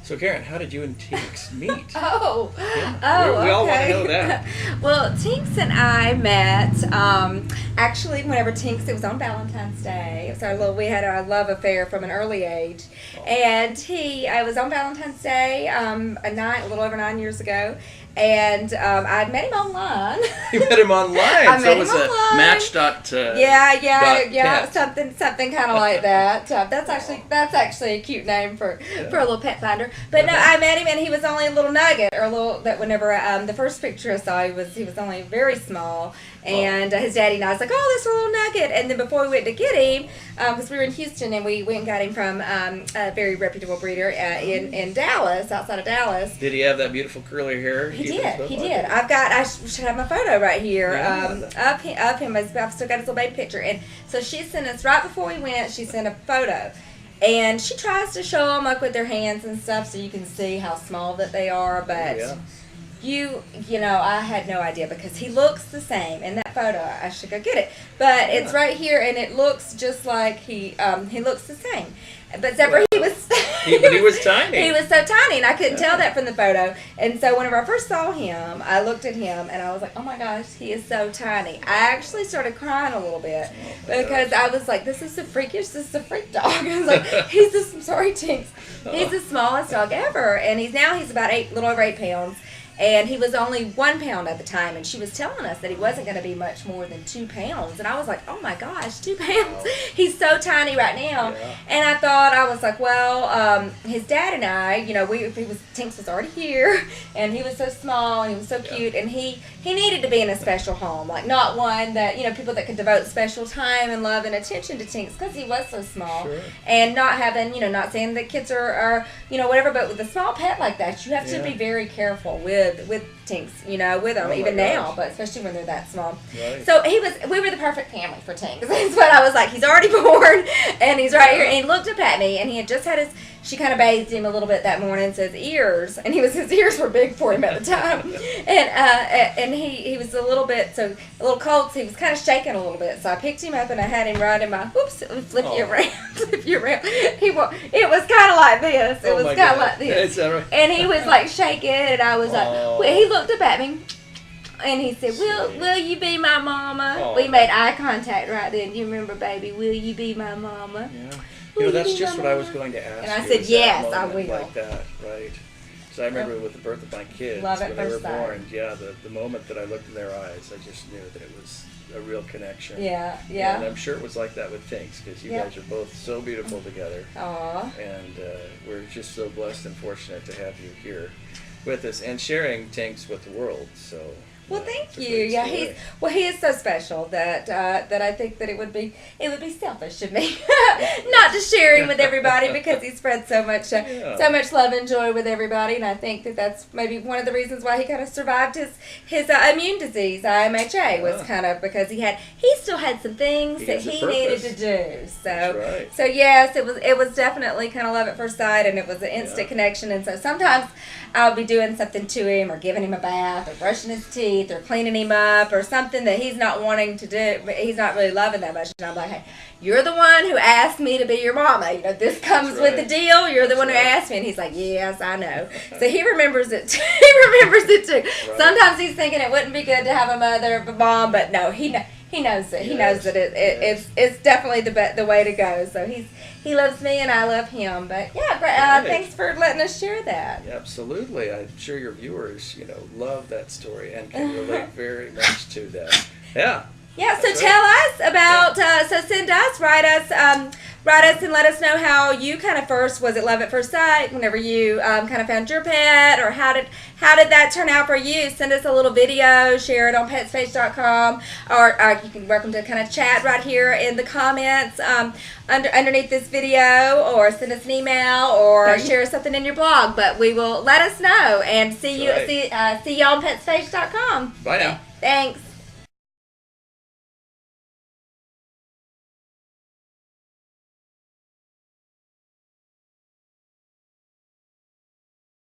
So Karen, how did you and Tinks meet? We all want to know that. Well, Tinks and I met actually whenever Tinks, it was on Valentine's Day. It was we had our love affair from an early age, and I was on Valentine's Day a little over 9 years ago. And I'd met him online. You met him online? I met him it was online. A match. Yeah, something kind of like that. That's actually a cute name for a little pet finder. But no, I met him and he was only a little nugget, or a little that whenever the first picture I saw, he was only very small. And his daddy and I was like, oh, this little nugget. And then before we went to get him, because we were in Houston and we went and got him from a very reputable breeder in Dallas, outside of Dallas. Did he have that beautiful curly hair? He did. I should have my photo right here of him. I've still got his little baby picture. And so she sent us, right before we went, she sent a photo. And she tries to show them like with their hands and stuff so you can see how small that they are. But you know, I had no idea because he looks the same in that photo. I should go get it. But it's right here and it looks just like he looks the same. But except for he was tiny. He was so tiny, and I couldn't tell that from the photo. And so whenever I first saw him, I looked at him, and I was like, oh my gosh, he is so tiny. I actually started crying a little bit because I was like, this is the freak dog. I was like, sorry, Tinks. He's the smallest dog ever, and he's about a little over 8 pounds. And he was only 1 pound at the time, and she was telling us that he wasn't going to be much more than 2 pounds. And I was like, oh my gosh, 2 pounds. He's so tiny right now. Yeah. And I was like, well, his dad and I, you know, Tinks was already here, and he was so small, and he was so cute, and he needed to be in a special home, like not one that, you know, people that could devote special time and love and attention to Tinks because he was so small. Sure. And not having, you know, not saying that kids are, you know, whatever, but with a small pet like that, you have to be very careful with Tinks, you know, with them, even now, but especially when they're that small. Right. So we were the perfect family for Tinks. That's what I was like. He's already born, and he's right here, and he looked up at me, and he had just had she kind of bathed him a little bit that morning, so his ears were big for him at the time, and he was a little cold, so he was kind of shaking a little bit, so I picked him up, and I had him right in my, flip you around. It was kind of like this. It was kind of like this. And he was like shaking, and I was like, well, he looked up at me, and he said, will you be my mama? We made eye contact right then. Do you remember, baby? Will you be my mama? Yeah. You know, that's just what I was going to ask. And I said, yes, I will. Like that, right? So I remember with the birth of my kids, when they were born, the moment that I looked in their eyes, I just knew that it was a real connection. Yeah. And I'm sure it was like that with Tinks, because you guys are both so beautiful together. Aww. And we're just so blessed and fortunate to have you here with us and sharing Tinks with the world. So. Well, thank you. Yeah, he is so special that I think that it would be selfish of me not to share him with everybody because he spreads so much love and joy with everybody, and I think that that's maybe one of the reasons why he kind of survived his immune disease, IMHA, was kind of because he still had some things that he needed to do. So yes, it was definitely kind of love at first sight, and it was an instant connection. And so sometimes I'll be doing something to him, or giving him a bath, or brushing his teeth, or cleaning him up, or something that he's not wanting to do, but he's not really loving that much. And I'm like, hey, you're the one who asked me to be your mama. You know, this comes with the deal. You're the one who asked me. And he's like, yes, I know. So he remembers it too. Right. Sometimes he's thinking it wouldn't be good to have a mother or a mom, but no, he knows it. He knows that it's definitely the way to go. So he loves me and I love him. But thanks for letting us share that. Yeah, absolutely. I'm sure your viewers, you know, love that story and can relate very much to that. Yeah. Yeah, so tell us about, so send us, write us and let us know how you kind of was it love at first sight, whenever you kind of found your pet, or how did that turn out for you? Send us a little video, share it on PetsPage.com, or you're welcome to kind of chat right here in the comments underneath this video, or send us an email, or share something in your blog, but we will let us know, and see you on PetsPage.com. Bye now. Thanks.